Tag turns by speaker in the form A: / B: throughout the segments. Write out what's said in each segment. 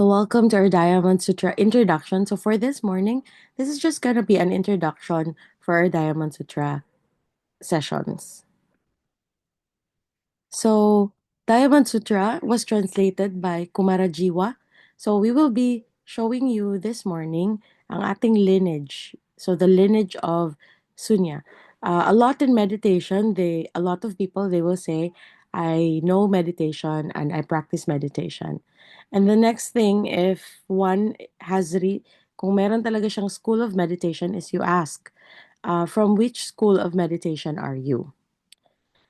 A: So, welcome to our Diamond Sutra introduction. So, for this morning, this is just going to be an introduction for our Diamond Sutra sessions. So, Diamond Sutra was translated by Kumarajiwa. So, we will be showing you this morning ang ating lineage. So, the lineage of Sunya. A lot in meditation, a lot of people, they will say, I know meditation and I practice meditation. And the next thing, if one kung meron talaga siyang school of meditation, is you ask, from which school of meditation are you?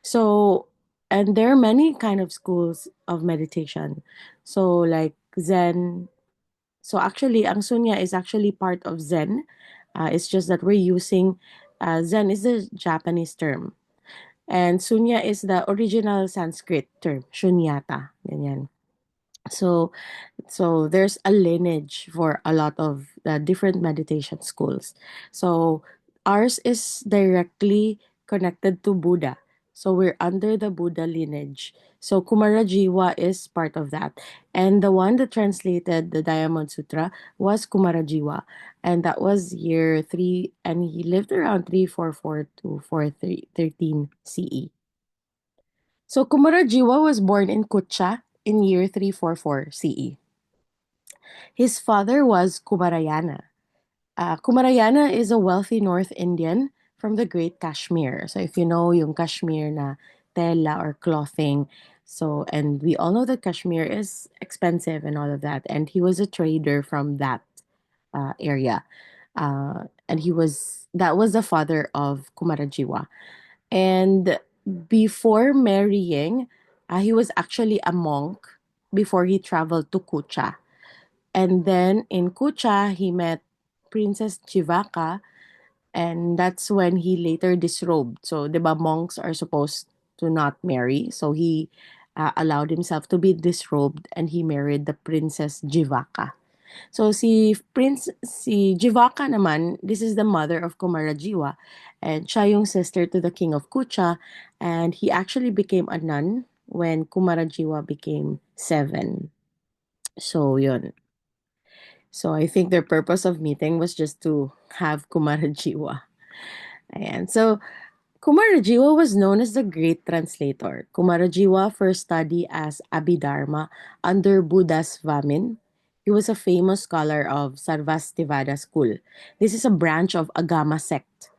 A: So, and there are many kind of schools of meditation. So, like Zen. So, actually, ang Sunya is actually part of Zen. It's just that we're using Zen is the Japanese term. And Sunya is the original Sanskrit term, Shunyata. Ganyan. So, so there's a lineage for a lot of the different meditation schools. So ours is directly connected to Buddha. So we're under the Buddha lineage. So Kumarajiwa is part of that. And the one that translated the Diamond Sutra was Kumarajiwa. And that was year 3, and he lived around 344 to 413 CE. So Kumarajiwa was born in Kutcha in year 344 CE. His father was Kumarayana. Kumarayana is a wealthy North Indian from the Great Kashmir. So if you know yung Kashmir na tela or clothing, so and we all know that Kashmir is expensive and all of that. And he was a trader from that area. And that was the father of Kumarajiwa. And before marrying, he was actually a monk before he traveled to Kucha. And then in Kucha, he met Princess Chivaka, and that's when he later disrobed. So, di ba, monks are supposed to not marry. So, he allowed himself to be disrobed and he married the Princess Jivaka. So, si Jivaka naman, this is the mother of Kumarajiwa. And siya yung sister to the king of Kucha. And he actually became a nun when Kumarajiwa became 7. So, yun. So I think their purpose of meeting was just to have Kumarajiwa. Ayan. So Kumarajiwa was known as the Great Translator. Kumarajiwa first studied as Abhidharma under Buddha's Vamin. He was a famous scholar of Sarvastivada school. This is a branch of Agama sect.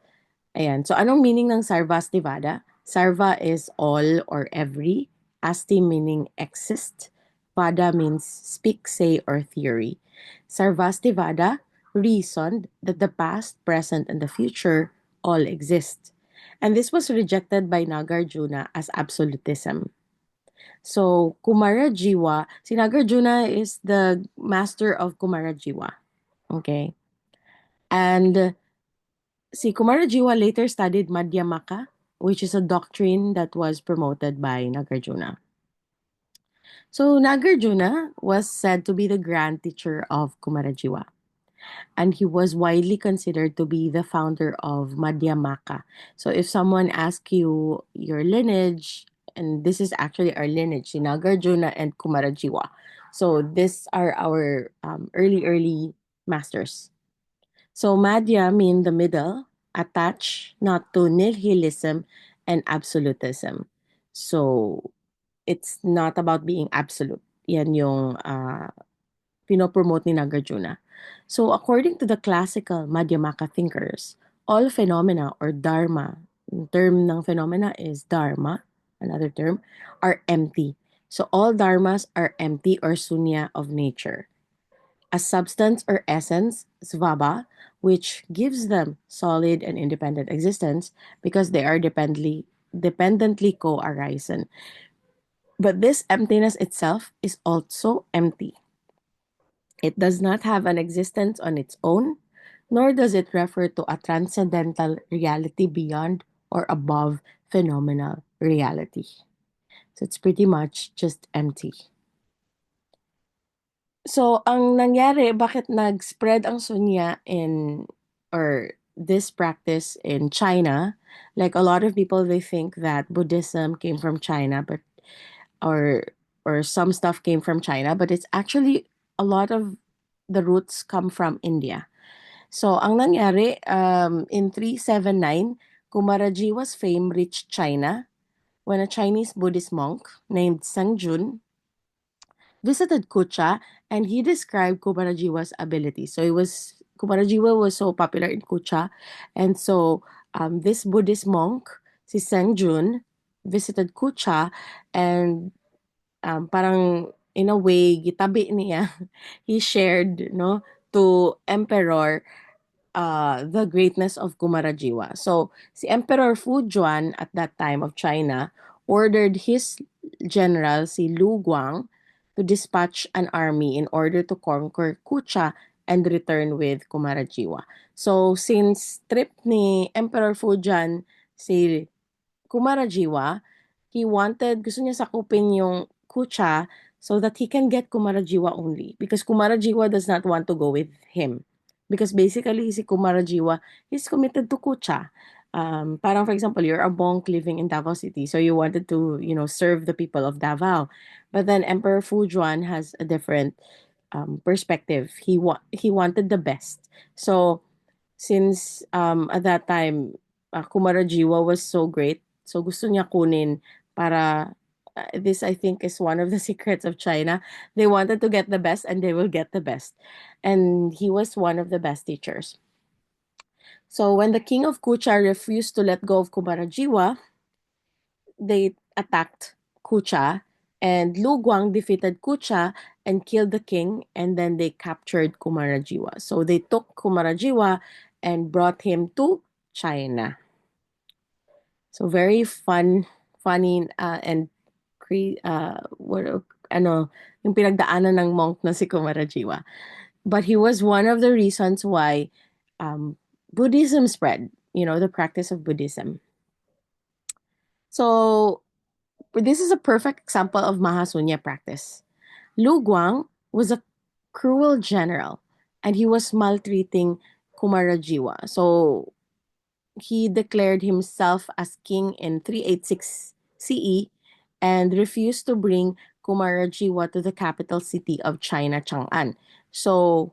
A: Ayan. So, anong meaning ng Sarvastivada? Sarva is all or every. Asti meaning exist. Vada means speak, say, or theory. Sarvastivada reasoned that the past, present, and the future all exist. And this was rejected by Nagarjuna as absolutism. So, Kumarajiwa, si Nagarjuna is the master of Kumarajiwa. Okay? And si Kumarajiwa later studied Madhyamaka, which is a doctrine that was promoted by Nagarjuna. So Nagarjuna was said to be the grand teacher of Kumarajiwa, and he was widely considered to be the founder of Madhyamaka. So if someone asks you your lineage, and this is actually our lineage, si Nagarjuna and Kumarajiwa. So these are our early masters. So Madhya mean the middle, attached not to nihilism and absolutism. So it's not about being absolute. Yan yung pinopromote ni Nagarjuna. So according to the classical Madhyamaka thinkers, all phenomena or dharma, yung term ng phenomena is dharma, another term, are empty. So all dharmas are empty or sunya of nature. A substance or essence, svabha, which gives them solid and independent existence because they are dependently co-arising. But this emptiness itself is also empty. It does not have an existence on its own, nor does it refer to a transcendental reality beyond or above phenomenal reality. So it's pretty much just empty. So, ang nangyari, bakit nag-spread ang sunya or this practice in China, like a lot of people, they think that Buddhism came from China, or some stuff came from China, but it's actually a lot of the roots come from India. So, ang nangyari, in 379, Kumarajiwa's fame reached China when a Chinese Buddhist monk named Sangjun visited Kucha, and he described Kumarajiwa's ability. So Kumarajiwa was so popular in Kucha, and so this Buddhist monk, si Sangjun, visited Kucha, and parang in a way gitabi niya, he shared no to Emperor the greatness of Kumarajiwa. So, si Emperor Fujuan at that time of China ordered his general, si Lu Guang, to dispatch an army in order to conquer Kucha and return with Kumarajiwa. So, since trip ni Emperor Fujian si Kumarajiwa, gusto niya sakupin yung Kucha so that he can get Kumarajiwa only. Because Kumarajiwa does not want to go with him. Because basically, si Kumarajiwa, he's committed to Kucha. Parang for example, you're a monk living in Davao City, so you wanted to, serve the people of Davao. But then Emperor Fujuan has a different perspective. He wanted the best. So since at that time Kumarajiwa was so great, so gusto niya kunin para this I think is one of the secrets of China. They wanted to get the best and they will get the best. And he was one of the best teachers. So when the king of Kucha refused to let go of Kumarajiwa, they attacked Kucha, and Lu Guang defeated Kucha and killed the king, and then they captured Kumarajiwa. So they took Kumarajiwa and brought him to China. So very funny and what ano yung pinagdaanan ng monk na si Kumarajiwa. But he was one of the reasons why Buddhism spread, the practice of Buddhism. So this is a perfect example of Mahasunya practice. Lu Guang was a cruel general and he was maltreating Kumarajiwa. So he declared himself as king in 386 CE and refused to bring Kumarajiwa to the capital city of China, Chang'an. So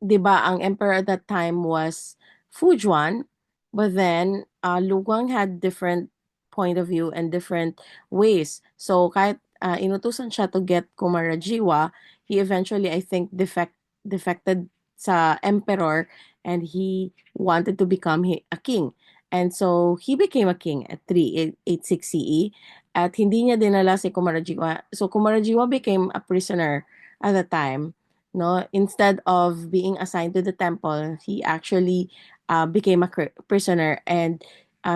A: 'di ba, ang emperor at that time was Fujuan, but then Lu Guang had different point of view and different ways. So kahit inutusan siya to get Kumarajiwa, he eventually I think defected sa emperor and he wanted to become a king. And so he became a king at 386 CE at hindi niya dinala si Kumarajiwa. So Kumarajiwa became a prisoner at the time, no, instead of being assigned to the temple, he actually became a prisoner, and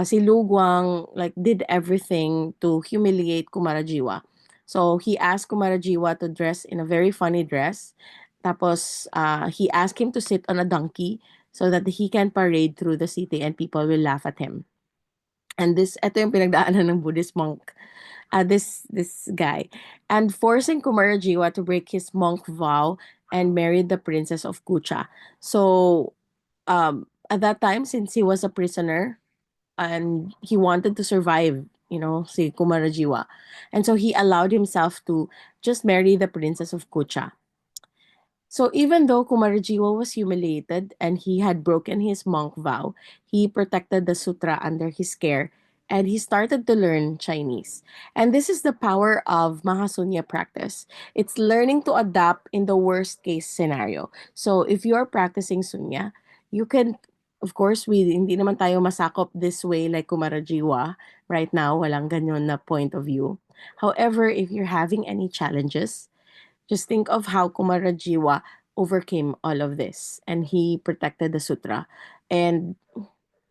A: si Lu Guang like did everything to humiliate Kumarajiwa. So he asked Kumarajiwa to dress in a very funny dress. Tapos he asked him to sit on a donkey so that he can parade through the city and people will laugh at him. And ito yung pinagdaanan ng Buddhist monk, this guy, and forcing Kumarajiwa to break his monk vow and marry the princess of Kucha. So at that time, since he was a prisoner and he wanted to survive, si Kumarajiwa, and so he allowed himself to just marry the princess of Kucha. So even though Kumarajiwa was humiliated and he had broken his monk vow, he protected the sutra under his care and he started to learn Chinese. And this is the power of Mahasunya practice. It's learning to adapt in the worst case scenario. So if you are practicing Sunya, you can, of course, hindi naman tayo masakop this way like Kumarajiwa. Right now, walang ganyan na point of view. However, if you're having any challenges, just think of how Kumarajiwa overcame all of this and he protected the sutra. And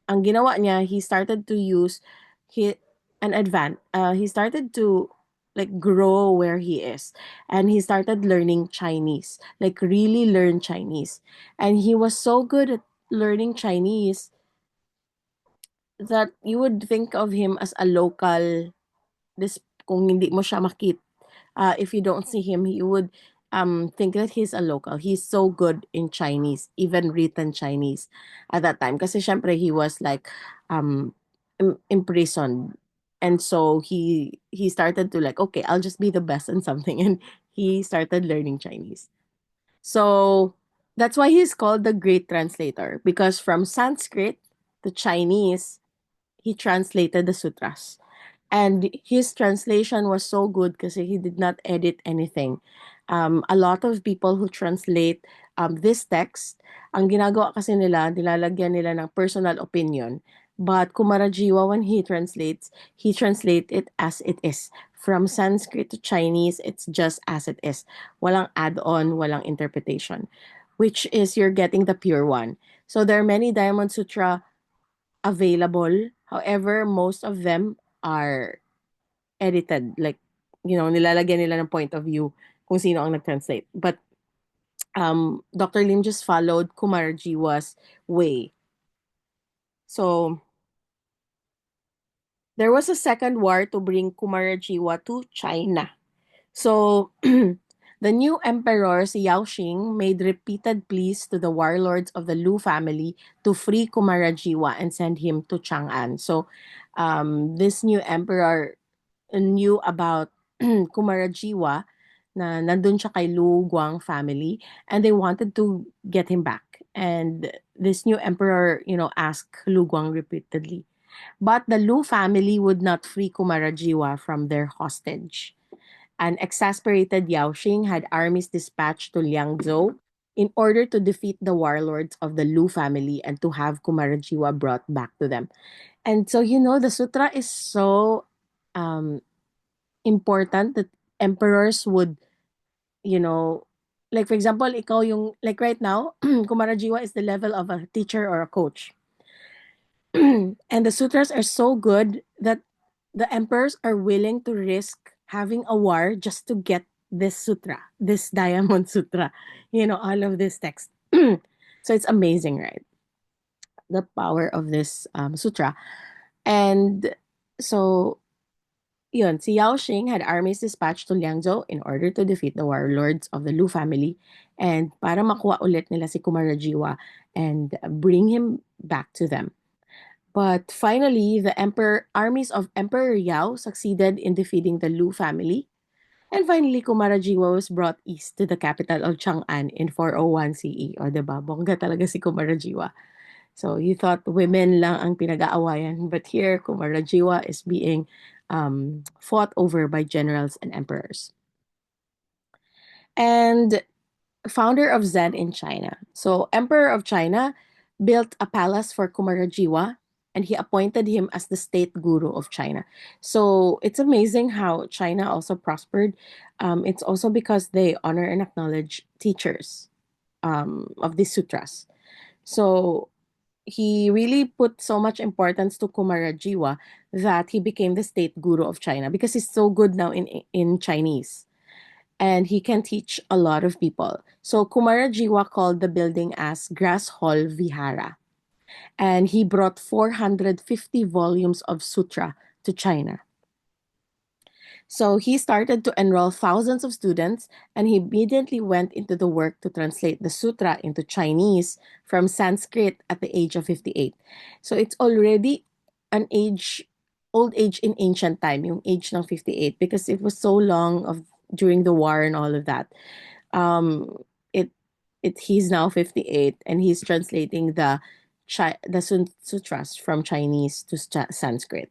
A: ang ginawa niya, he started to use he he started to like grow where he is and he started learning Chinese, like really learn Chinese. And he was so good at learning Chinese that you would think of him as a local this kung hindi mo siya makita if you don't see him, you would think that he's a local. He's so good in Chinese, even written Chinese at that time. Kasi syempre he was like imprisoned. And so he started to like, okay, I'll just be the best in something, and he started learning Chinese. So that's why he's called the great translator, because from Sanskrit to Chinese, he translated the sutras. And his translation was so good kasi he did not edit anything. A lot of people who translate this text, ang ginagawa kasi nila, nilalagyan nila ng personal opinion. But Kumarajiwa, when he translate it as it is. From Sanskrit to Chinese, it's just as it is. Walang add-on, walang interpretation. Which is you're getting the pure one. So there are many Diamond Sutra available. However, most of them are edited. Like, nilalagyan nila ng point of view kung sino ang nag-translate. But Dr. Lim just followed Kumarjiwa's way. So, there was a second war to bring Kumarjiwa to China. So, the new emperor, si Yaoxing, made repeated pleas to the warlords of the Lu family to free Kumarajiwa and send him to Chang'an. So, this new emperor knew about Kumarajiwa na nandun siya kay Lu Guang family, and they wanted to get him back. And this new emperor, asked Lu Guang repeatedly. But the Lu family would not free Kumarajiwa from their hostage. An exasperated Yaoxing had armies dispatched to Liangzhou in order to defeat the warlords of the Lu family and to have Kumarajiwa brought back to them. And so, the sutra is so um, important that emperors would, you know, like for example, ikaw yung, like right now, Kumarajiwa is the level of a teacher or a coach. And the sutras are so good that the emperors are willing to risk having a war just to get this sutra, this Diamond Sutra, all of this text. So it's amazing, right? The power of this sutra. And so, yun, si Yao Xing had armies dispatched to Liangzhou in order to defeat the warlords of the Lu family and para makuha ulit nila si Kumarajiwa and bring him back to them. But finally, the armies of Emperor Yao succeeded in defeating the Lu family. And finally, Kumarajiwa was brought east to the capital of Chang'an in 401 CE. O, diba? Bongga talaga si Kumarajiwa. So, you thought women lang ang pinag-aawayan. But here, Kumarajiwa is being fought over by generals and emperors. And founder of Zen in China. So, Emperor of China built a palace for Kumarajiwa and he appointed him as the state guru of China. So, it's amazing how China also prospered. It's also because they honor and acknowledge teachers of these sutras. So, he really put so much importance to Kumarajiwa that he became the state guru of China because he's so good now in Chinese and he can teach a lot of people. So Kumarajiwa called the building as Grass Hall Vihara, and he brought 450 volumes of sutra to China. So he started to enroll thousands of students, and he immediately went into the work to translate the sutra into Chinese from Sanskrit at the age of 58. So it's already an old age in ancient time, yung age ng 58, because it was so long of during the war and all of that. Um, it he's now 58 and he's translating the sutras from Chinese to Sanskrit.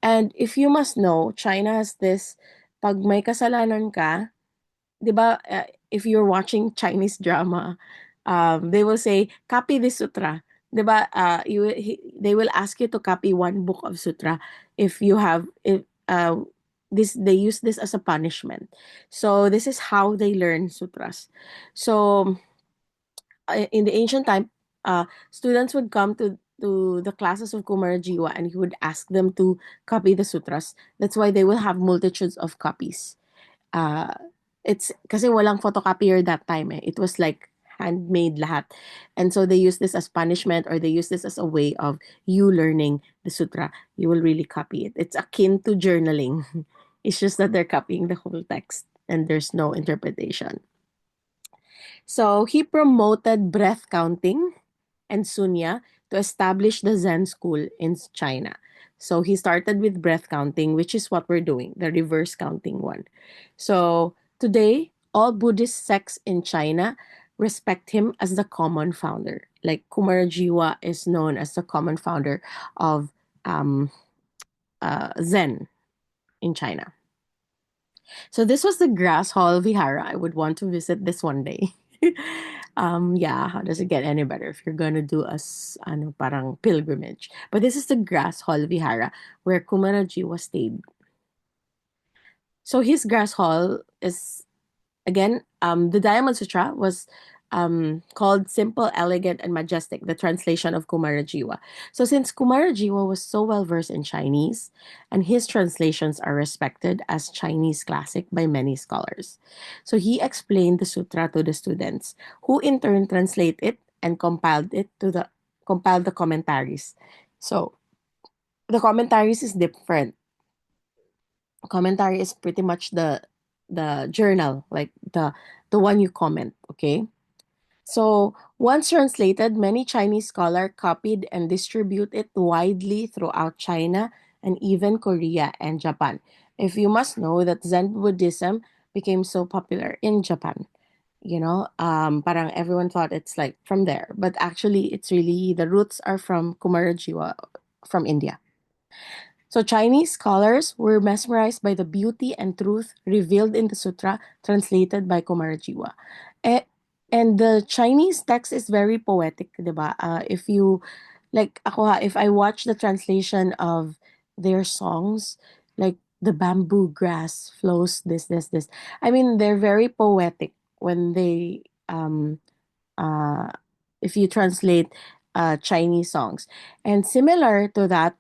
A: And if you must know, China has this, pag may kasalanan ka, 'di ba, if you're watching Chinese drama, they will say, copy this sutra. 'Di ba? They will ask you to copy one book of sutra if you have if this they use this as a punishment. So this is how they learn sutras. So in the ancient time, students would come to the classes of Kumarajiwa and he would ask them to copy the sutras. That's why they will have multitudes of copies. Uh, it's kasi walang photocopier that time eh. It was like handmade lahat. And so they use this as punishment or they use this as a way of you learning the sutra. You will really copy it. It's akin to journaling. It's just that they're copying the whole text and there's no interpretation. So he promoted breath counting and sunya to establish the Zen school in China. So he started with breath counting, which is what we're doing, the reverse counting one. So today, all Buddhist sects in China respect him as the common founder. Like Kumarajiwa is known as the common founder of um, Zen in China. So this was the Grass Hall Vihara. I would want to visit this one day. Yeah, how does it get any better if you're gonna do ano, parang pilgrimage? But this is the Grass Hall Vihara where Kumarajiwa stayed. So his Grass Hall is again, the Diamond Sutra was called Simple, Elegant, and Majestic, the translation of Kumarajiwa. So, since Kumarajiwa was so well versed in Chinese, and his translations are respected as Chinese classic by many scholars, so he explained the sutra to the students, who in turn translate it and compiled the commentaries. So, the commentaries is different. Commentary is pretty much the journal, like the one you comment, okay? So, once translated, many Chinese scholars copied and distribute it widely throughout China and even Korea and Japan. If you must know that Zen Buddhism became so popular in Japan, parang everyone thought it's like from there, but actually it's really the roots are from Kumarajiwa from India. So Chinese scholars were mesmerized by the beauty and truth revealed in the sutra translated by Kumarajiwa. Eh, and the Chinese text is very poetic, 'di ba? If you like ako ha, if I watch the translation of their songs, like the bamboo grass flows this. I mean, they're very poetic when they uh if you translate Chinese songs. And similar to that,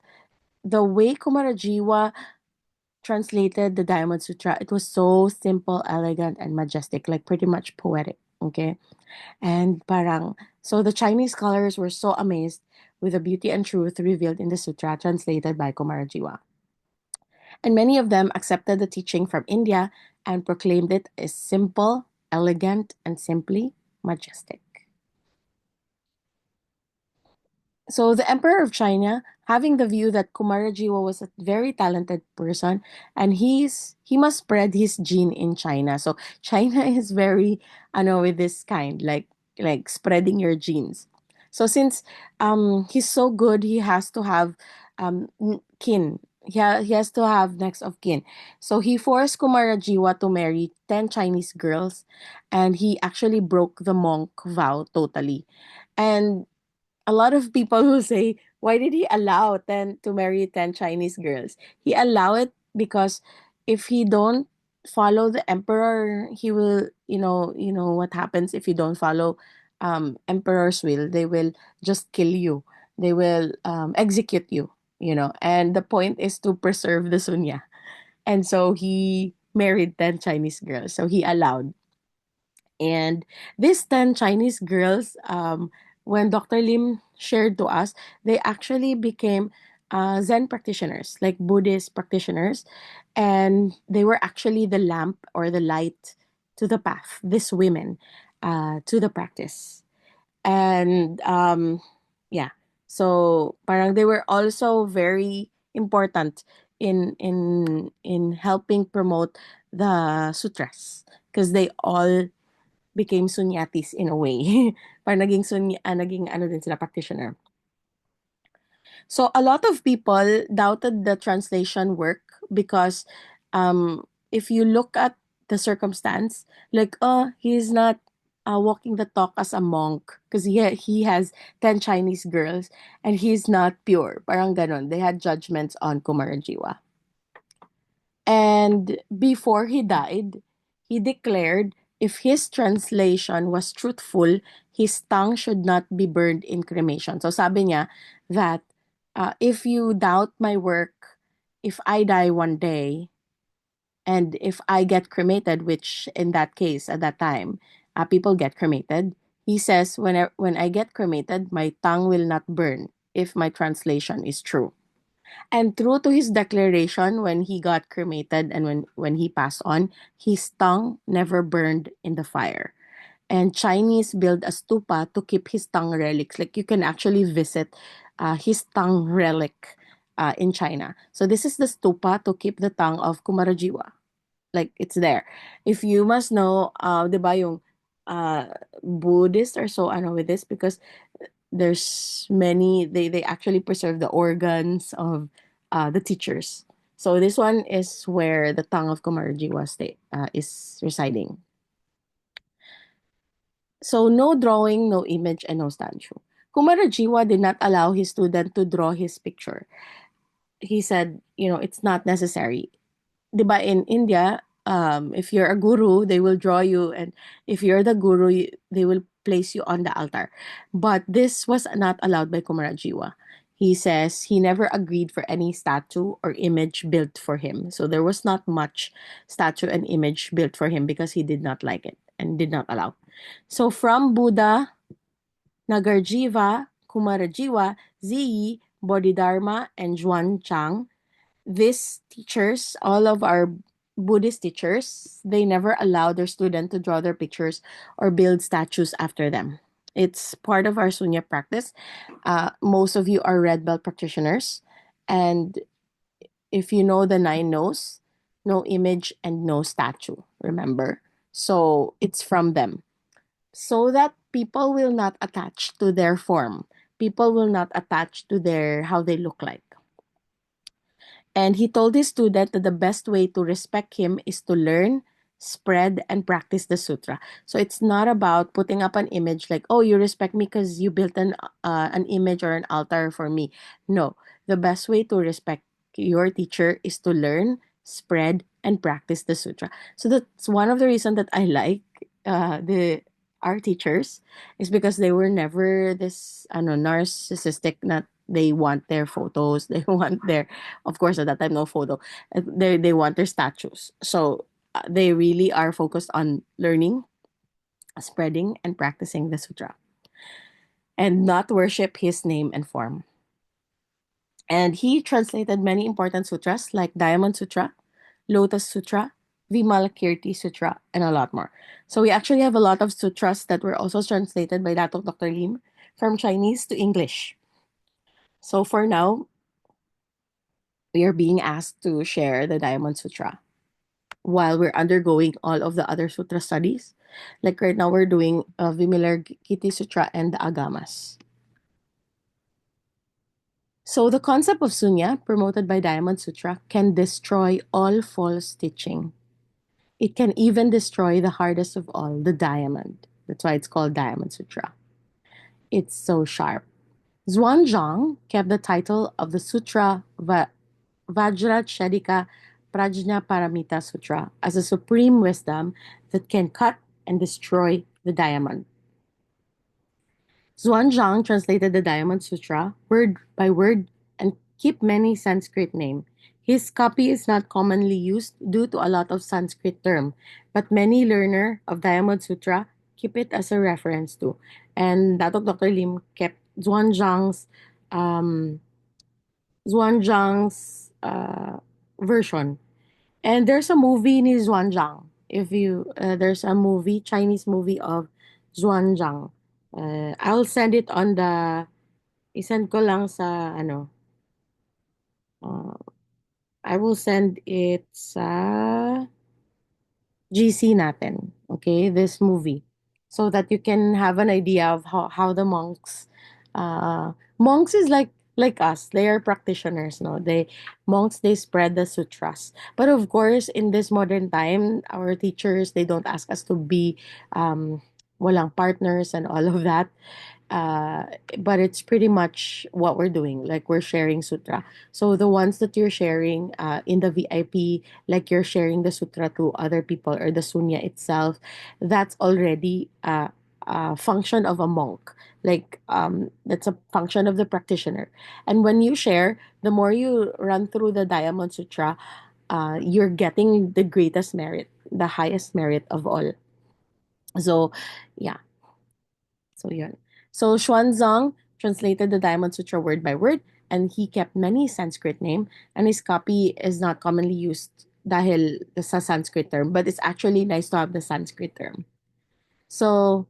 A: the way Kumarajiwa translated the Diamond Sutra, it was so simple, elegant, and majestic, like pretty much poetic. Okay. And parang, so the Chinese scholars were so amazed with the beauty and truth revealed in the sutra translated by Kumarajiwa. And many of them accepted the teaching from India and proclaimed it as simple, elegant, and simply majestic. So the Emperor of China, having the view that Kumarajiwa was a very talented person, and he must spread his gene in China. So China is very, I know, with this kind, like spreading your genes. So since he's so good, he has to have kin. He has to have next of kin. So he forced Kumarajiwa to marry 10 Chinese girls, and he actually broke the monk vow totally. And a lot of people will say, why did he allow 10 to marry 10 Chinese girls? He allow it because if he don't follow the emperor, he will, you know what happens if you don't follow emperor's will. They will just kill you. They will execute you. And the point is to preserve the sunya. And so he married 10 Chinese girls. So he allowed. And these 10 Chinese girls, when Dr. Lim shared to us, they actually became Zen practitioners, like Buddhist practitioners. And they were actually the lamp or the light to the path, these women, to the practice. And yeah, so parang they were also very important in helping promote the sutras because they all became sunyatis in a way. Parang naging ano din sila practitioner. So a lot of people doubted the translation work because if you look at the circumstance, like he's not walking the talk as a monk because he has 10 Chinese girls and he's not pure. Parang ganon. They had judgments on Kumarajiwa. And before he died, he declared if his translation was truthful, his tongue should not be burned in cremation. So sabi niya that if you doubt my work, if I die one day, and if I get cremated, which in that case, at that time, people get cremated, he says, when I get cremated, my tongue will not burn if my translation is true. And true to his declaration when he got cremated and when he passed on, his tongue never burned in the fire. And Chinese build a stupa to keep his tongue relics. Like you can actually visit his tongue relic in China. So this is the stupa to keep the tongue of Kumarajiwa. Like it's there. If you must know, 'di ba yung Buddhists are so ano with this because there's many they actually preserve the organs of the teachers. So this one is where the tongue of Kumarajiwa is residing. So no drawing, no image, and no statue. Kumarajiwa did not allow his student to draw his picture. He said, it's not necessary. 'Di ba in India, if you're a guru, they will draw you, and if you're the guru, they will place you on the altar. But this was not allowed by Kumarajiwa. He says he never agreed for any statue or image built for him. So there was not much statue and image built for him because he did not like it and did not allow. So from Buddha, Nagarjiva, Kumarajiwa, Ziyi, Bodhidharma, and Zhuangchang, these teachers, all of our Buddhist teachers, they never allow their student to draw their pictures or build statues after them. It's part of our Sunya practice. Most of you are red belt practitioners. And if you know the nine no's, no image and no statue, remember? So it's from them. So that people will not attach to their form. People will not attach to their how they look like. And he told his student that the best way to respect him is to learn, spread, and practice the sutra. So it's not about putting up an image like, oh, you respect me because you built an image or an altar for me. No, the best way to respect your teacher is to learn, spread, and practice the sutra. So that's one of the reasons that I like the our teachers is because they were never this narcissistic, not they want their photos, they want their, of course at that time no photo, they want their statues. So they really are focused on learning, spreading, and practicing the sutra, and not worship his name and form. And he translated many important sutras like Diamond Sutra, Lotus Sutra, Vimalakirti Sutra, and a lot more. So we actually have a lot of sutras that were also translated by Datuk Dr. Lim from Chinese to English. So for now, we are being asked to share the Diamond Sutra while we're undergoing all of the other sutra studies. Like right now, we're doing Vimalakirti Sutra and the Agamas. So the concept of sunya, promoted by Diamond Sutra, can destroy all false teaching. It can even destroy the hardest of all, the diamond. That's why it's called Diamond Sutra. It's so sharp. Zhuangzhang kept the title of the Sutra Vajrachedika Prajna Paramita Sutra as a supreme wisdom that can cut and destroy the diamond. Zhuangzhang translated the Diamond Sutra word by word and keep many Sanskrit names. His copy is not commonly used due to a lot of Sanskrit term, but many learner of Diamond Sutra keep it as a reference to. And Datuk Dr. Lim kept um, Zhuangzhang's version. And there's a movie in Zhuangzhang. If you there's a movie, Chinese movie of Zhuangzhang. I'll send it on the isend ko lang sa ano. Uh, I will send it sa GC natin. Okay, this movie. So that you can have an idea of how the monks is like us. They are practitioners, no? They spread the sutras. But of course, in this modern time, our teachers, they don't ask us to be walang partners and all of that. uh, but it's pretty much what we're doing. Like we're sharing sutra. So the ones that you're sharing in the VIP, like you're sharing the sutra to other people or the sunya itself, that's already a function of a monk. Like that's a function of the practitioner. And when you share, the more you run through the Diamond Sutra, you're getting the greatest merit, the highest merit of all. So, yeah. So yun. So Xuanzang translated the Diamond Sutra word by word, and he kept many Sanskrit name, and his copy is not commonly used dahil sa Sanskrit term, but it's actually nice to have the Sanskrit term. So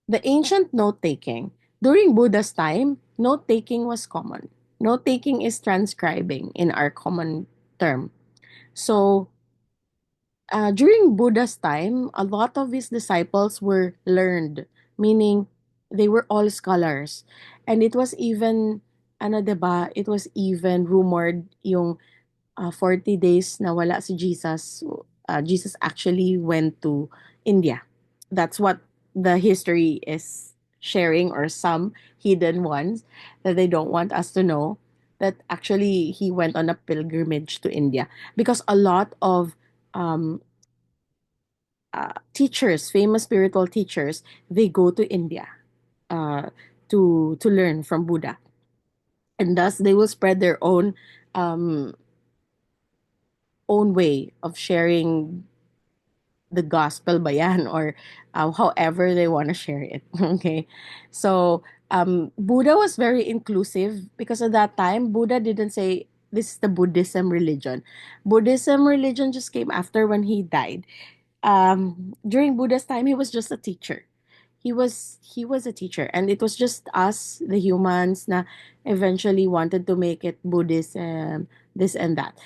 A: the ancient note taking. During Buddha's time, note taking was common. Note taking is transcribing in our common term. So, during Buddha's time, a lot of his disciples were learned, meaning they were all scholars. And it was even, ano 'di ba, it was even rumored yung 40 days na wala si Jesus, Jesus actually went to India. That's what the history is sharing, or some hidden ones that they don't want us to know, that actually he went on a pilgrimage to India, because a lot of um, teachers, famous spiritual teachers, they go to India uh, to learn from Buddha, and thus they will spread their um, own way of sharing the gospel ba yan, or however they want to share it. Okay, so Buddha was very inclusive, because at that time Buddha didn't say this is the Buddhism religion. Buddhism religion just came after, when he died. During Buddha's time, he was just a teacher. He was a teacher, and it was just us, the humans, na eventually wanted to make it Buddhism, this and that.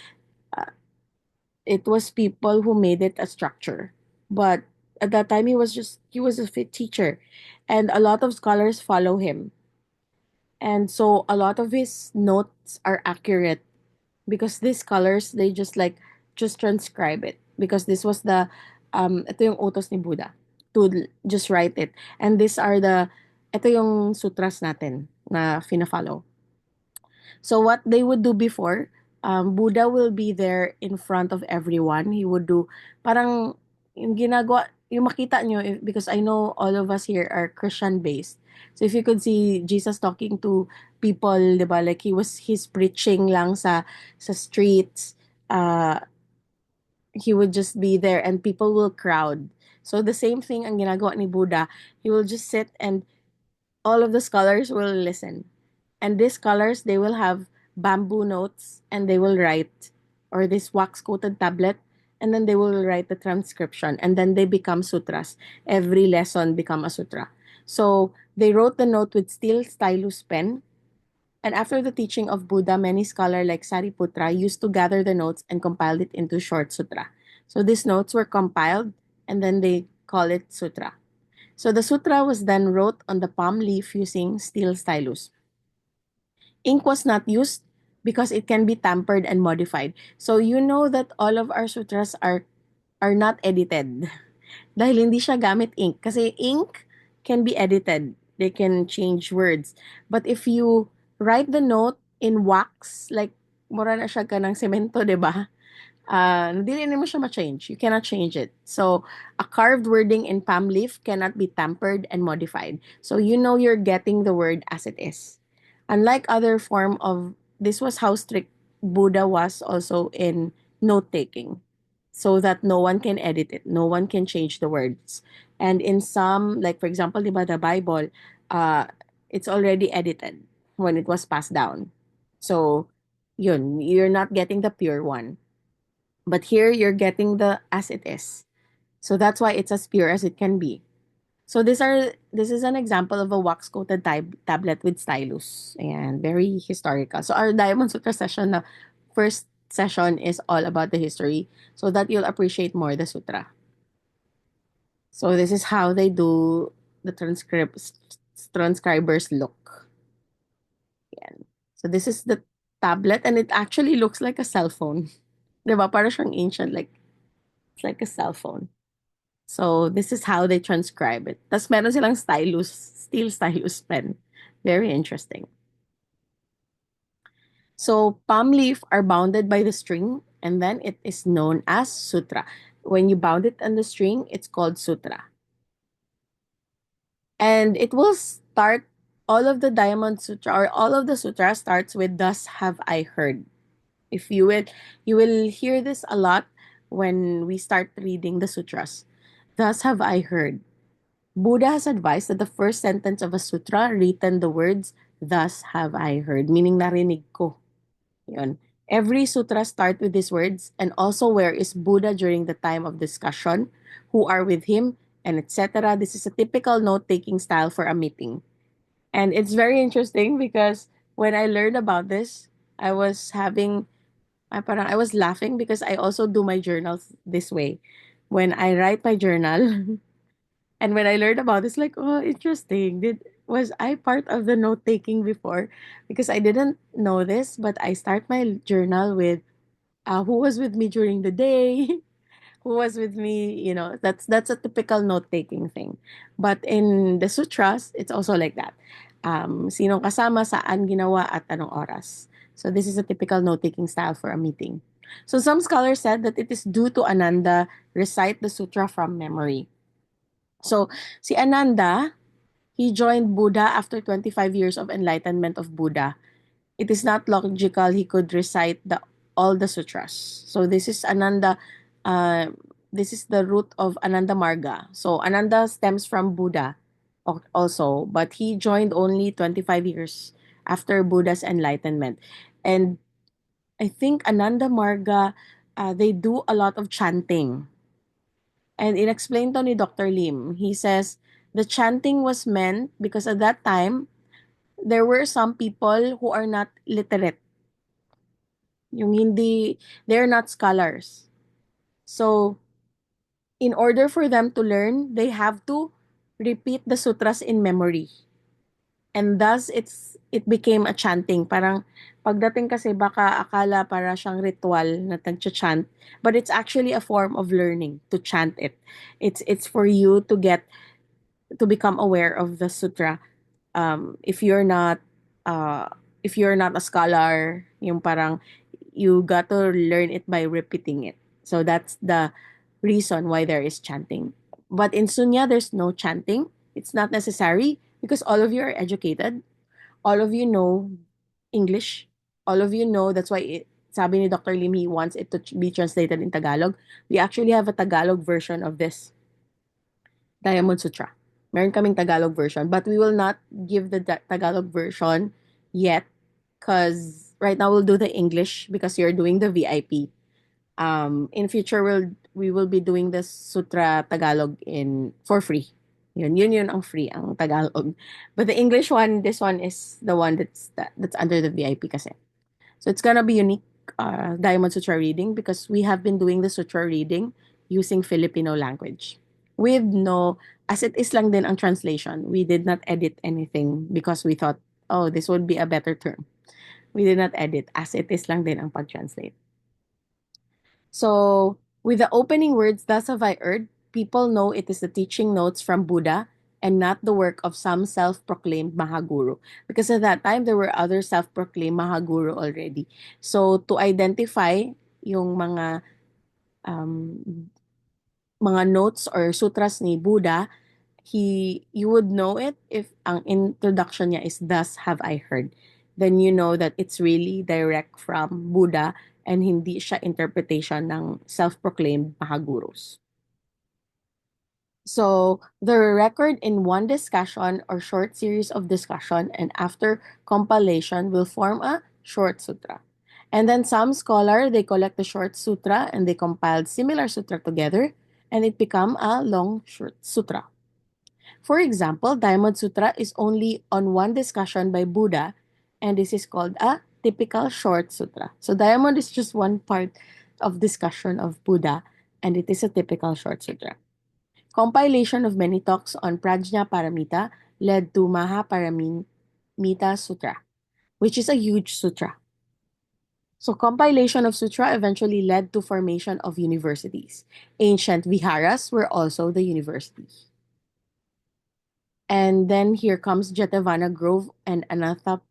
A: It was people who made it a structure. But at that time, he was a fit teacher, and a lot of scholars follow him. And so a lot of his notes are accurate, because these scholars, they just transcribe it, because this was the ito yung utos ni Buddha to just write it. And these are ito yung sutras natin na fina-follow. So what they would do before, Buddha will be there in front of everyone. He would do parang yung ginagawa, yung makita nyo, because I know all of us here are Christian based. So if you could see Jesus talking to people, 'di ba? Like he's preaching lang sa streets. He would just be there and people will crowd. So the same thing ang ginagawa ni Buddha. He will just sit and all of the scholars will listen. And these scholars, they will have bamboo notes and they will write, or this wax coated tablet, and then they will write the transcription, and then they become sutras. Every lesson become a sutra. So they wrote the note with steel stylus pen, and after the teaching of Buddha, many scholars like Sariputra used to gather the notes and compiled it into short sutra. So these notes were compiled, and then they call it sutra. So the sutra was then wrote on the palm leaf using steel stylus. Ink was not used because it can be tampered and modified. So you know that all of our sutras are not edited. Dahil hindi siya gamit ink. Kasi ink can be edited. They can change words. But if you write the note in wax, like mura na siya ka ng semento, di ba? Dili mo siya ma-change. You cannot change it. So, a carved wording in palm leaf cannot be tampered and modified. So, you know you're getting the word as it is. Unlike other form of, this was how strict Buddha was also in note-taking. So that no one can edit it. No one can change the words. And in some, like for example, di ba, the Bible, uh, it's already edited when it was passed down. So, yun, you're not getting the pure one. But here you're getting the as it is. So that's why it's as pure as it can be. So this is an example of a wax coated tablet with stylus, and very historical. So our Diamond Sutra session, the first session is all about the history, so that you'll appreciate more the sutra. So this is how they do the transcribers look. Yan. So this is the tablet, and it actually looks like a cell phone. Diba? Para siyang ancient, like it's like a cell phone. So, this is how they transcribe it. Tapos meron silang stylus, steel stylus pen. Very interesting. So, palm leaf are bounded by the string, and then it is known as sutra. When you bound it on the string, it's called sutra. And it will start, all of the Diamond Sutra, or all of the sutra starts with "Thus have I heard." If you will hear this a lot when we start reading the sutras. "Thus have I heard." Buddha has advised that the first sentence of a sutra written the words, "Thus have I heard," meaning narinig ko. Yun. Every sutra start with these words, and also where is Buddha during the time of discussion, who are with him, and etc. This is a typical note-taking style for a meeting. And it's very interesting because when I learned about this, I was having, I was laughing because I also do my journals this way. When I write my journal, and when I learned about this, like, oh, interesting. Was I part of the note taking before? Because I didn't know this, but I start my journal with who was with me during the day, who was with me. That's a typical note taking thing. But in the sutras, it's also like that. Sinong kasama, saan ginawa, at anong oras. So this is a typical note taking style for a meeting. So some scholars said that it is due to Ananda recite the sutra from memory. So si Ananda, he joined Buddha after 25 years of enlightenment of Buddha. It is not logical he could recite the all the sutras. So this is Ananda. Uh, this is the root of Ananda Marga. So Ananda stems from Buddha also, but he joined only 25 years after Buddha's enlightenment. And I think Ananda Marga, they do a lot of chanting. And in explained to ni Dr. Lim, he says the chanting was meant because at that time there were some people who are not literate. Yung hindi, they're not scholars. So, in order for them to learn, they have to repeat the sutras in memory. And thus, it became a chanting. Parang, pagdating kasi baka akala para siyang ritual na nag-chant, but it's actually a form of learning to chant it. It's for you to become aware of the sutra. If you're not uh, if you're not a scholar, yung parang you got to learn it by repeating it. So that's the reason why there is chanting. But in Sunya, there's no chanting. It's not necessary because all of you are educated. All of you know English. All of you know that's why sabi ni Dr. Lim, he wants it to be translated in Tagalog. We actually have a Tagalog version of this Diamond Sutra. Meron kaming Tagalog version, but we will not give the Tagalog version yet because right now we'll do the English because you're doing the VIP. In future we will be doing the Sutra Tagalog in for free. Yun ang free ang Tagalog. But the English one, this one is the one that's under the VIP kasi. So it's gonna be unique Diamond Sutra reading because we have been doing the Sutra reading using Filipino language. With no, as it is lang din ang translation. We did not edit anything because we thought, oh, this would be a better term. We did not edit. As it is lang din ang pag-translate. So, with the opening words, thus have I heard, people know it is the teaching notes from Buddha and not the work of some self-proclaimed Mahaguru. Because at that time, there were other self-proclaimed Mahaguru already. So, to identify yung um, mga notes or sutras ni Buddha, you would know it if ang introduction niya is thus have I heard. Then you know that it's really direct from Buddha and hindi siya interpretation ng self-proclaimed mahagurus. So, the record in one discussion or short series of discussion and after compilation will form a short sutra. And then some scholar, they collect the short sutra and they compiled similar sutra together and it become a long short sutra. For example, Diamond Sutra is only on one discussion by Buddha, and this is called a typical short sutra. So Diamond is just one part of discussion of Buddha, and it is a typical short sutra. Compilation of many talks on Prajna Paramita led to Mahaparamita Sutra, which is a huge sutra. So compilation of sutra eventually led to formation of universities. Ancient viharas were also the universities. And then here comes Jetavana Grove and Anatha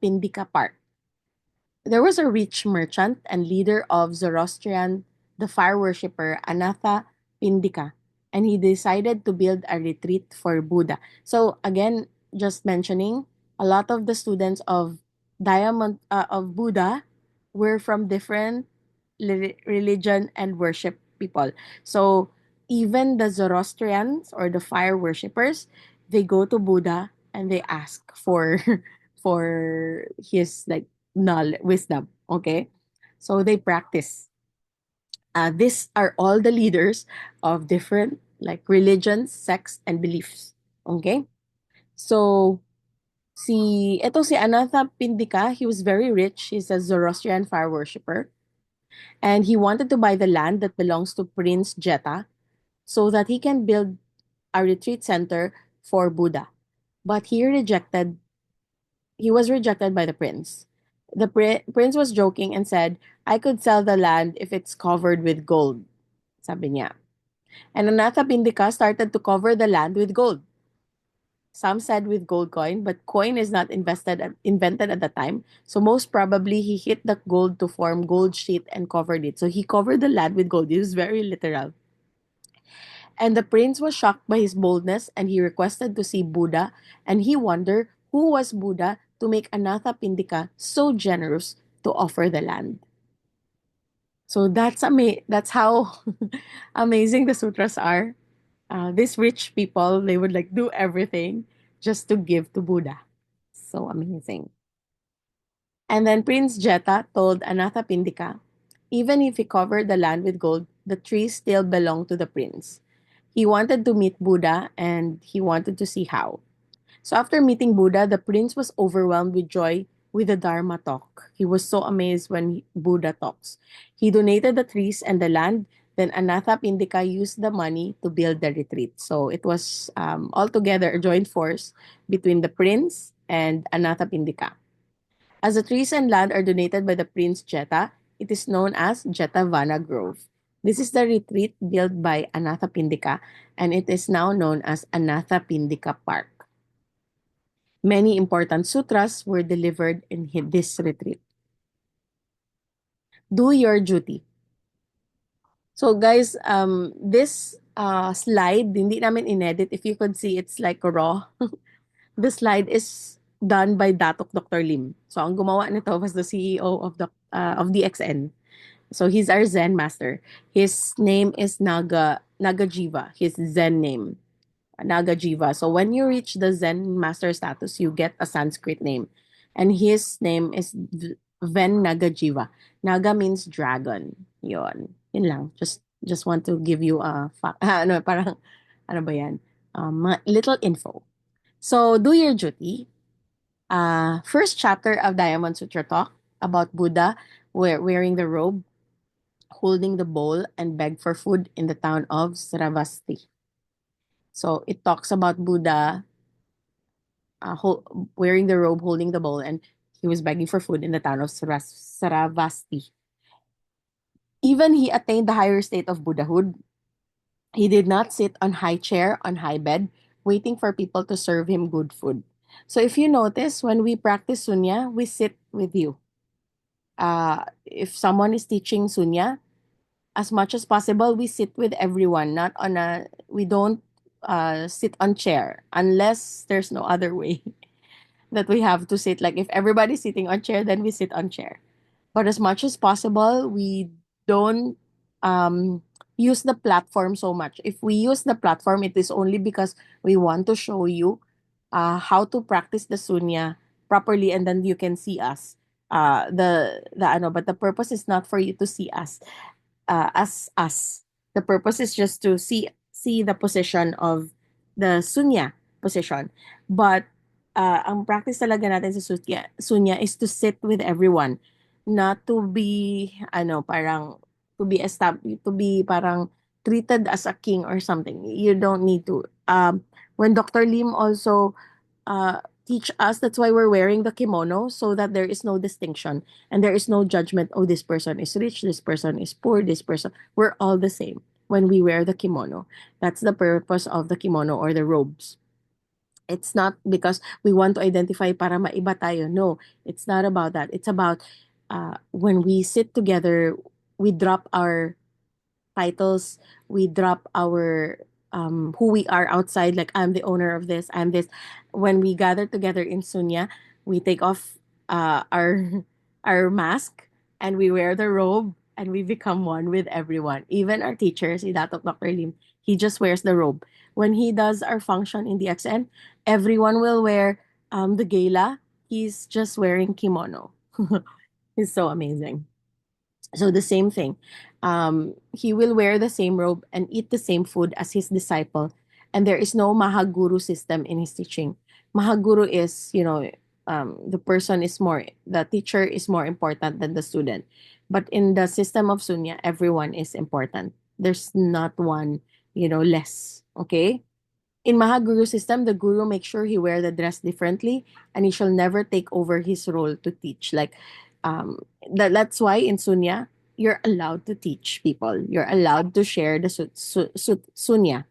A: Pindika Park. There was a rich merchant and leader of Zoroastrian, the fire worshipper Anatha Pindika, and he decided to build a retreat for Buddha. So again, just mentioning, a lot of the students of of Buddha were from different religion and worship people. So even the Zoroastrians or the fire worshippers, they go to Buddha and they ask for for his like knowledge, wisdom. Okay, so they practice. These are all the leaders of different like religions, sects, and beliefs. Okay, so Si Anatha Pindika, he was very rich. He's a Zoroastrian fire worshipper. And he wanted to buy the land that belongs to Prince Jeta so that he can build a retreat center for Buddha. But he was rejected by the prince. The prince was joking and said, I could sell the land if it's covered with gold, sabi niya. And Anatha Pindika started to cover the land with gold. Some said with gold coin, but coin is not invented at the time. So most probably he hit the gold to form gold sheet and covered it. So he covered the land with gold. It was very literal. And the prince was shocked by his boldness and he requested to see Buddha. And he wondered who was Buddha to make Anatha Pindika so generous to offer the land. So that's how amazing the sutras are. These rich people, they would like do everything just to give to Buddha. So amazing. And then Prince Jeta told Anatha Pindika, even if he covered the land with gold, the trees still belong to the prince. He wanted to meet Buddha and he wanted to see how. So after meeting Buddha, the prince was overwhelmed with joy with the Dharma talk. He was so amazed when Buddha talks. He donated the trees and the land. Then Anatha Pindika used the money to build the retreat. So it was altogether a joint force between the prince and Anatha Pindika. As the trees and land are donated by the Prince Jeta, it is known as Jetavana Grove. This is the retreat built by Anatha Pindika and it is now known as Anatha Pindika Park. Many important sutras were delivered in this retreat. Do your duty. So guys, this slide, hindi namin inedit. If you could see, it's like raw. The slide is done by Datok Dr. Lim. So ang gumawa nito was the CEO of DXN. So he's our Zen master. His name is Nagajiva, his Zen name. Nagajiva. So when you reach the Zen master status, you get a Sanskrit name. And his name is Ven Nagajiva. Naga means dragon. Yon. Yun lang. Just want to give you a ano, parang ano ba yan? Little info. So do your duty. First chapter of Diamond Sutra talk about Buddha wearing the robe, holding the bowl, and beg for food in the town of Sravasti. So it talks about Buddha wearing the robe, holding the bowl, and he was begging for food in the town of Saravasti. Even he attained the higher state of Buddhahood. He did not sit on high chair, on high bed, waiting for people to serve him good food. So if you notice, when we practice sunya, we sit with you. If someone is teaching sunya, as much as possible, we sit with everyone, not on a, we don't sit on chair unless there's no other way that we have to sit. Like if everybody's sitting on chair, then we sit on chair. But as much as possible, we don't use the platform so much. If we use the platform, it is only because we want to show you how to practice the sunya properly, and then you can see us. The ano, but the purpose is not for you to see us as us. The purpose is just to see the position of the sunya position. But ang practice talaga natin sa sunya is to sit with everyone, not to be ano parang to be parang treated as a king or something. You don't need to. When Dr. Lim also teach us, that's why we're wearing the kimono, so that there is no distinction and there is no judgment. Oh, this person is rich, this person is poor, this person. We're all the same when we wear the kimono. That's the purpose of the kimono or the robes. It's not because we want to identify para maiba tayo. No, it's not about that. It's about when we sit together, we drop our titles, we drop our who we are outside, like I'm the owner of this, I'm this. When we gather together in Sunya, we take off our our mask and we wear the robe and we become one with everyone. Even our teacher, si Dato Dr. Lim, he just wears the robe. When he does our function in the XN, everyone will wear the gala. He's just wearing kimono. He's so amazing. So the same thing. He will wear the same robe and eat the same food as his disciple. And there is no Mahaguru system in his teaching. Mahaguru is, the teacher is more important than the student. But in the system of Sunya, everyone is important. There's not one, less. Okay? In Mahaguru system, the guru makes sure he wear the dress differently, and he shall never take over his role to teach. Like, that's why in Sunya, you're allowed to teach people. You're allowed to share the Sunya.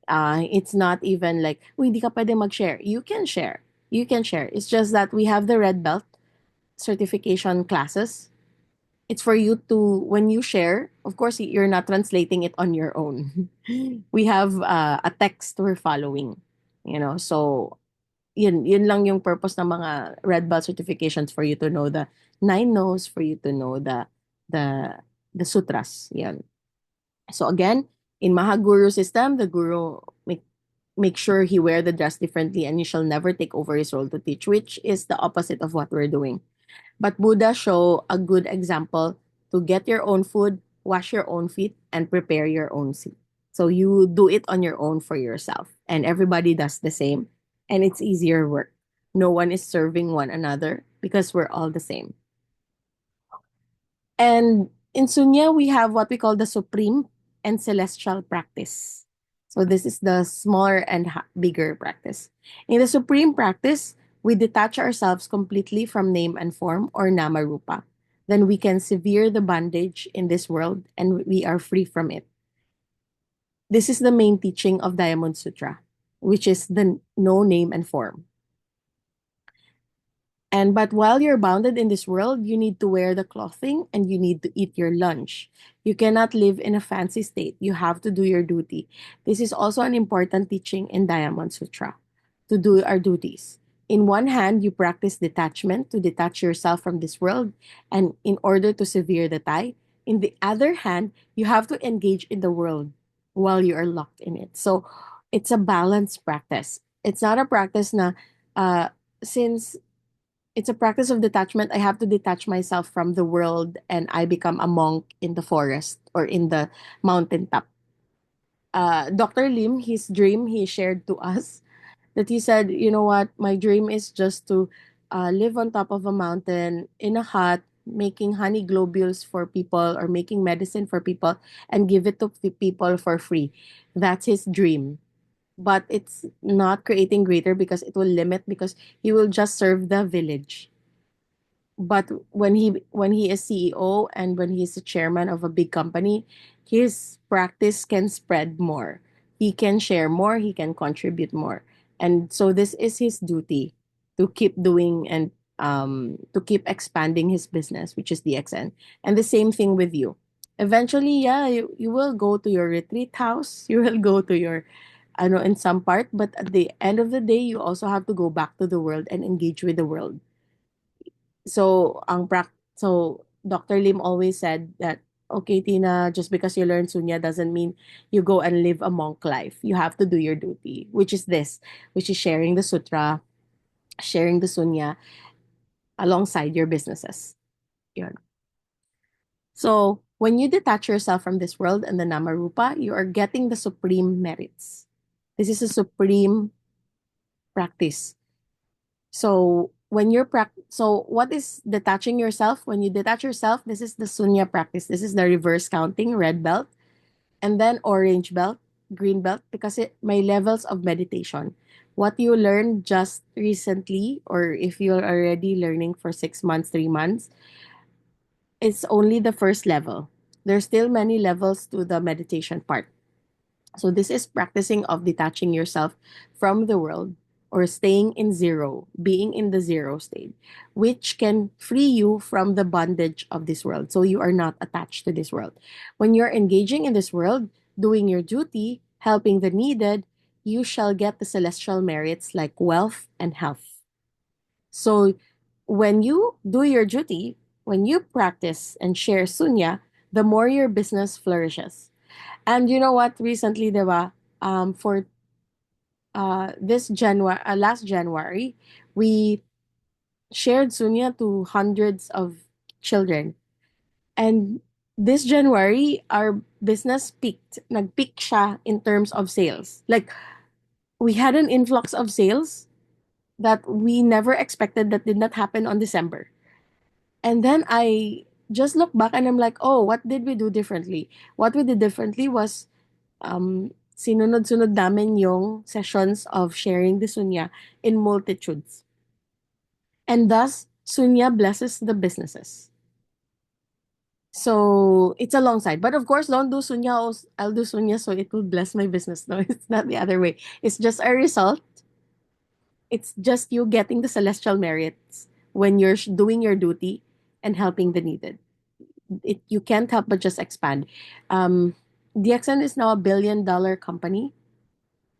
A: It's not even like, uy, hindi ka pwede mag-share. You can share. You can share. It's just that we have the red belt certification classes. It's for you to, when you share, of course, you're not translating it on your own. We have a text we're following. So yun lang yung purpose ng mga red belt certifications, for you to know the nine no's, for you to know the the sutras. Yan. So again, in Mahaguru system, the guru make sure he wear the dress differently, and you shall never take over his role to teach, which is the opposite of what we're doing. But Buddha show a good example to get your own food, wash your own feet, and prepare your own seat. So you do it on your own for yourself, and everybody does the same, and it's easier work. No one is serving one another because we're all the same. And in Sunya, we have what we call the supreme and celestial practice. So this is the smaller and bigger practice. In the supreme practice, we detach ourselves completely from name and form, or namarupa. Then we can sever the bondage in this world, and we are free from it. This is the main teaching of Diamond Sutra, which is the no name and form. And but while you're bounded in this world, you need to wear the clothing and you need to eat your lunch. You cannot live in a fancy state. You have to do your duty. This is also an important teaching in Diamond Sutra, to do our duties. In one hand, you practice detachment to detach yourself from this world, and in order to sever the tie. In the other hand, you have to engage in the world while you are locked in it. So it's a balanced practice. It's not a practice na since it's a practice of detachment. I have to detach myself from the world and I become a monk in the forest or in the mountaintop. Dr. Lim, his dream, he shared to us that he said, you know what, my dream is just to live on top of a mountain in a hut, making honey globules for people or making medicine for people and give it to the people for free. That's his dream. But it's not creating greater because it will limit, because he will just serve the village. But when he is CEO and when he's the chairman of a big company, his practice can spread more. He can share more, he can contribute more. And so this is his duty, to keep doing and to keep expanding his business, which is DXN. And the same thing with you. Eventually, yeah, you will go to your retreat house, you will go to your I know in some part, but at the end of the day, you also have to go back to the world and engage with the world. So Dr. Lim always said that, okay, Tina, just because you learn sunya doesn't mean you go and live a monk life. You have to do your duty, which is this, which is sharing the sutra, sharing the sunya alongside your businesses. Yun. So when you detach yourself from this world and the namarupa, you are getting the supreme merits. This is a supreme practice. So what is detaching yourself? When you detach yourself, this is the sunya practice. This is the reverse counting, red belt, and then orange belt, green belt, because it my levels of meditation. What you learned just recently, or if you're already learning for 6 months, 3 months, it's only the first level. There's still many levels to the meditation part. So this is practicing of detaching yourself from the world, or staying in zero, being in the zero state, which can free you from the bondage of this world. So you are not attached to this world. When you're engaging in this world, doing your duty, helping the needed, you shall get the celestial merits like wealth and health. So when you do your duty, when you practice and share sunya, the more your business flourishes. And you know what? Recently, diba, for this January, last January, we shared Sunya to hundreds of children. And this January, our business peaked. Nag-peak siya in terms of sales. Like, we had an influx of sales. that we never expected that did not happen on December. And then I just look back and I'm like, oh, what did we do differently? What we did differently was sinunod-sunod namin yung sessions of sharing the sunya in multitudes. And thus, sunya blesses the businesses. So it's a long side. But of course, don't do sunya. I'll do sunya so it will bless my business. No, it's not the other way. It's just a result. It's just you getting the celestial merits when you're doing your duty and helping the needed. You can't help but just expand. DXN is now $1 billion company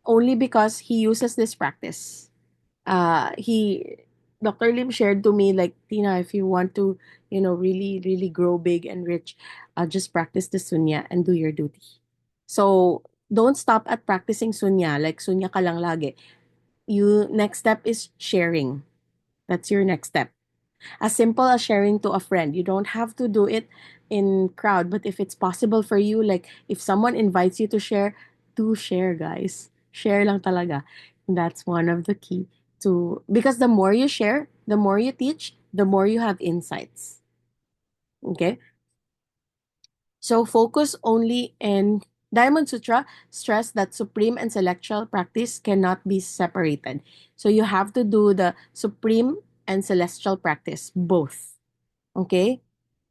A: only because he uses this practice. He Dr. Lim shared to me like, Tina, if you want to, really really grow big and rich, just practice the sunya and do your duty. So don't stop at practicing sunya, like sunya ka lang lagi. You next step is sharing. That's your next step. As simple as sharing to a friend. You don't have to do it in crowd, but if it's possible for you, like if someone invites you to share, do share, guys. Share lang talaga. That's one of the key to, because the more you share, the more you teach, the more you have insights. Okay? So focus only in Diamond Sutra stress that supreme and celestial practice cannot be separated. So you have to do the supreme and celestial practice both. Okay?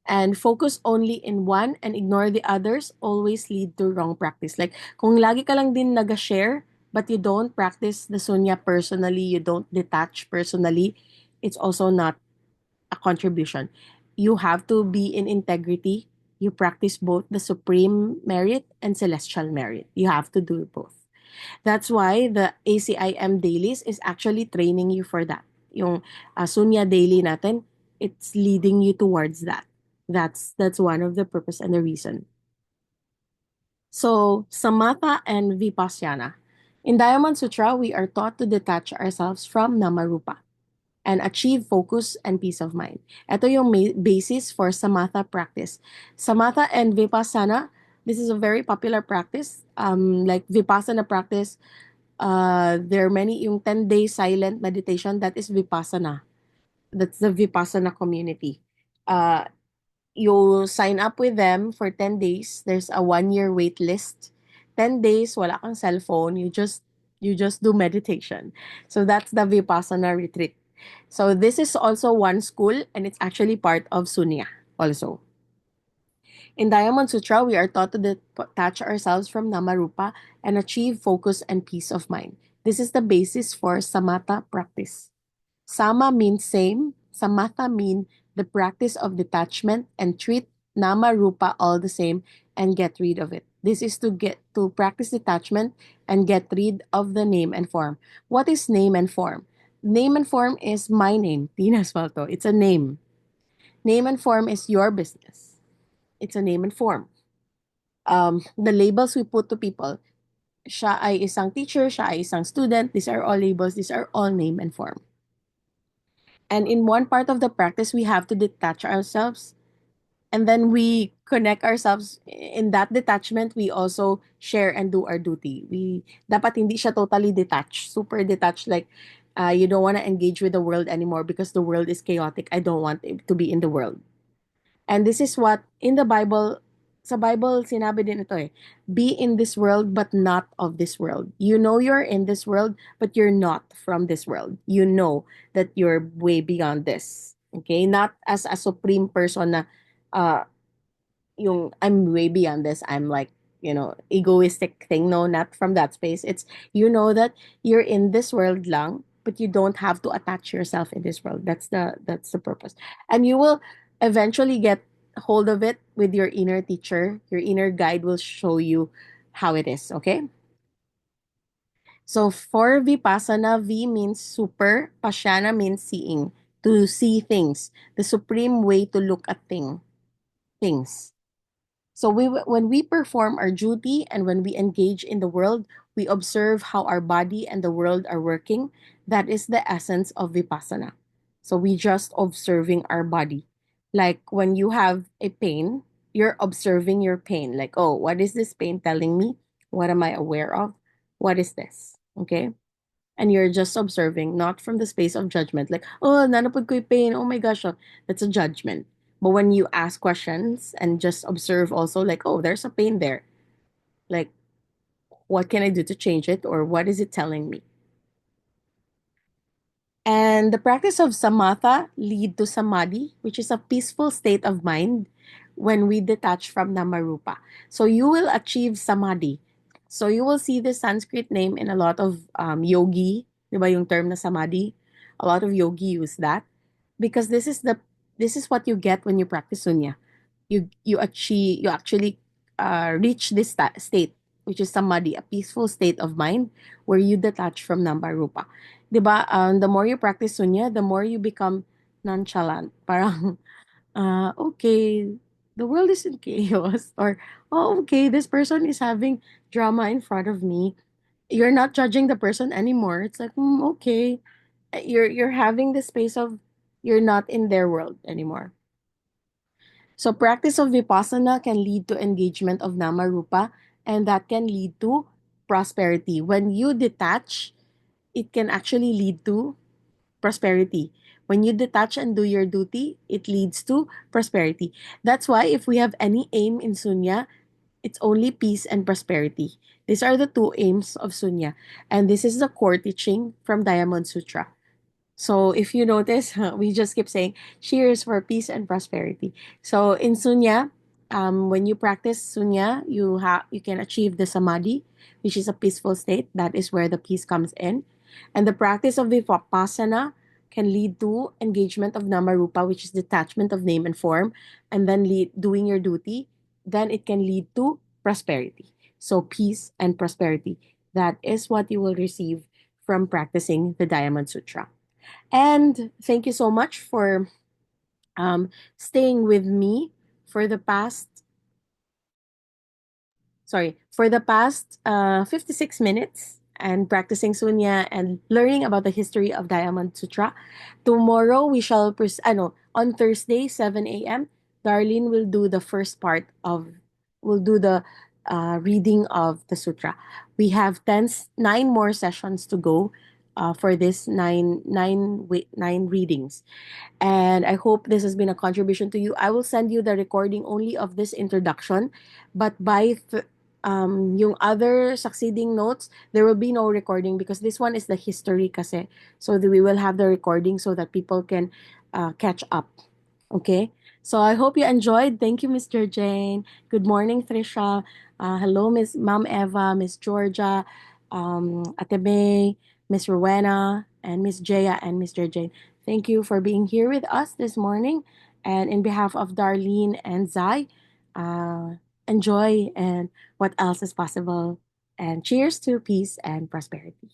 A: And focus only in one and ignore the others always lead to wrong practice. Like, kung lagi ka lang din nag-share, but you don't practice the sunya personally, you don't detach personally, it's also not a contribution. You have to be in integrity. You practice both the supreme merit and celestial merit. You have to do both. That's why the ACIM dailies is actually training you for that. Yung Sunya daily natin, it's leading you towards that. That's one of the purpose and the reason. So, Samatha and Vipassana. In Diamond Sutra, we are taught to detach ourselves from Namarupa and achieve focus and peace of mind. Ito yung basis for Samatha practice. Samatha and Vipassana, this is a very popular practice. Like Vipassana practice, there are many, yung 10-day silent meditation, that is Vipassana. That's the Vipassana community. Uh, you sign up with them for 10 days. There's a 1 year wait list. 10 days, wala kang cellphone. You just do meditation. So that's the Vipassana retreat. So this is also one school and it's actually part of Sunya also. In Diamond Sutra, we are taught to detach ourselves from Namarupa and achieve focus and peace of mind. This is the basis for Samatha practice. Sama means same, Samatha mean the practice of detachment and treat Namarupa all the same and get rid of it. This is to get to practice detachment and get rid of the name and form. What is name and form? Name and form is my name, Tina Smalto. It's a name. Name and form is your business. It's a name and form. The labels we put to people, siya ay isang teacher, siya ay isang student, these are all labels, these are all name and form. And in one part of the practice, we have to detach ourselves and then we connect ourselves. In that detachment, we also share and do our duty. Dapat hindi siya totally detached, super detached, like you don't want to engage with the world anymore because the world is chaotic. I don't want to be in the world. And this is what in the Bible, sa Bible sinabi din ito eh, be in this world but not of this world. You know you're in this world but you're not from this world. You know that you're way beyond this. Okay? Not as a supreme person na uh, yung I'm way beyond this. I'm like, egoistic thing. No, not from that space. It's, that you're in this world lang, but you don't have to attach yourself in this world. That's the purpose. And you will eventually get hold of it with your inner teacher. Your inner guide will show you how it is, okay? So for Vipassana, V means super, Pashyana means seeing, to see things, the supreme way to look at things. So when we perform our duty and when we engage in the world, we observe how our body and the world are working. That is the essence of Vipassana. So we just observing our body. Like when you have a pain, you're observing your pain. Like, oh, what is this pain telling me? What am I aware of? What is this? Okay. and you're just observing, not from the space of judgment, like, oh, nanapod ko yung pain, oh my gosh, oh, that's a judgment. But when you ask questions and just observe also, like, oh, there's a pain there. Like, what can I do to change it? Or what is it telling me? And the practice of samatha lead to samadhi, which is a peaceful state of mind when we detach from namarupa. So you will achieve samadhi. So you will see the Sanskrit name in a lot of yogi, di ba yung term na samadhi? A lot of yogi use that because this is what you get when you practice sunya. You actually reach this state, which is samadhi, a peaceful state of mind where you detach from namarupa. 'Di ba? The more you practice sunya, the more you become nonchalant. Parang okay, the world is in chaos, or oh, okay, this person is having drama in front of me. You're not judging the person anymore. It's like, okay, you're having the space of you're not in their world anymore. So practice of vipassana can lead to engagement of namarupa, and that can lead to prosperity. When you detach, it can actually lead to prosperity. When you detach and do your duty, it leads to prosperity. That's why if we have any aim in Sunya, it's only peace and prosperity. These are the two aims of Sunya. And this is the core teaching from Diamond Sutra. So if you notice, we just keep saying, cheers for peace and prosperity. So in Sunya, when you practice Sunya, you can achieve the samadhi, which is a peaceful state. That is where the peace comes in. And the practice of vipassana can lead to engagement of namarupa, which is detachment of name and form, and then doing your duty. Then it can lead to prosperity. So peace and prosperity. That is what you will receive from practicing the Diamond Sutra. And thank you so much for staying with me for the past for the past 56 minutes and practicing Sunya and learning about the history of Diamond Sutra. Tomorrow we shall on Thursday 7 a.m. Darlene will do the first part of will do the reading of the sutra. We have 9 more sessions to go for this nine readings. And I hope this has been a contribution to you. I will send you the recording only of this introduction, but yung other succeeding notes, there will be no recording because this one is the history kasi. So we will have the recording so that people can catch up. Okay? So I hope you enjoyed. Thank you, Mr. Jane. Good morning, Trisha. Hello, Miss Mom Eva, Miss Georgia, Ate May, Miss Rowena, and Miss Jaya and Mr. Jane. Thank you for being here with us this morning. And in behalf of Darlene and Zai, uh, enjoy and what else is possible. And cheers to peace and prosperity.